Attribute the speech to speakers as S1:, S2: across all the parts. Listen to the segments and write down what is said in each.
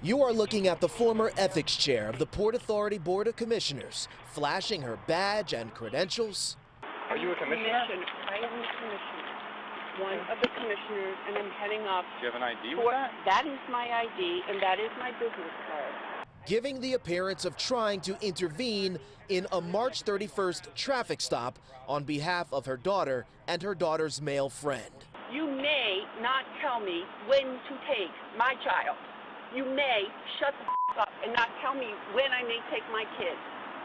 S1: You are looking at the former ethics chair of the Port Authority Board of Commissioners, flashing her badge and credentials.
S2: Are you a commissioner?
S3: I am the commissioner, one of the commissioners, and I'm heading up.
S2: Do you have an ID with that?
S3: That is my ID, and that is my business card.
S1: Giving the appearance of trying to intervene in a March 31st traffic stop on behalf of her daughter and her daughter's male friend.
S3: You may not tell me when to take my child. You may shut the up and not tell me when I may take my kids.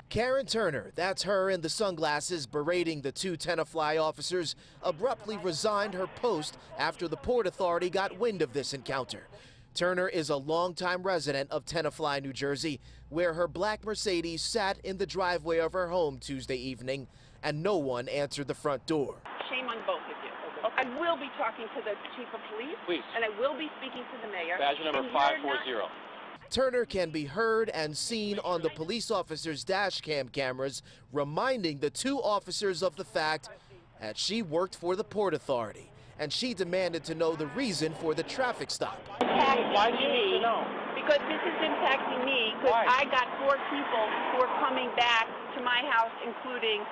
S1: Karen Turner, that's her in the sunglasses berating the two Tenafly officers, abruptly resigned her post after the Port Authority got wind of this encounter. Turner is a longtime resident of Tenafly, New Jersey, where her black Mercedes sat in the driveway of her home Tuesday evening, and no one answered the front door.
S3: Shame on both of you. I will be talking to the chief of police,
S2: Please.
S3: And I will be speaking to the mayor.
S2: Badge number 540.
S1: Turner can be heard and seen on the police officers' dash cam cameras, reminding the two officers of the fact that she worked for the Port Authority, and she demanded to know the reason for the traffic stop.
S2: Why do you need to know?
S3: Because this is impacting me, because I got 4 people who are coming back to my house, including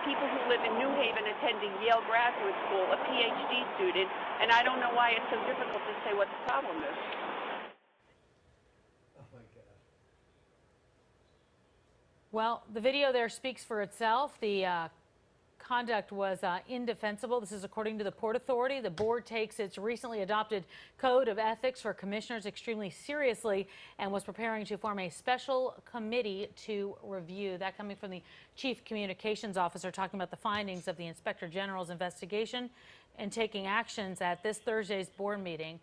S3: people who live in New Haven attending Yale Graduate School, a PhD student, and I don't know why it's so difficult to say what the problem is.
S4: Well, the video there speaks for itself. The conduct was indefensible. This is according to the Port Authority. The board takes its recently adopted code of ethics for commissioners extremely seriously and was preparing to form a special committee to review. That coming from the chief communications officer, talking about the findings of the inspector general's investigation and taking actions at this Thursday's board meeting.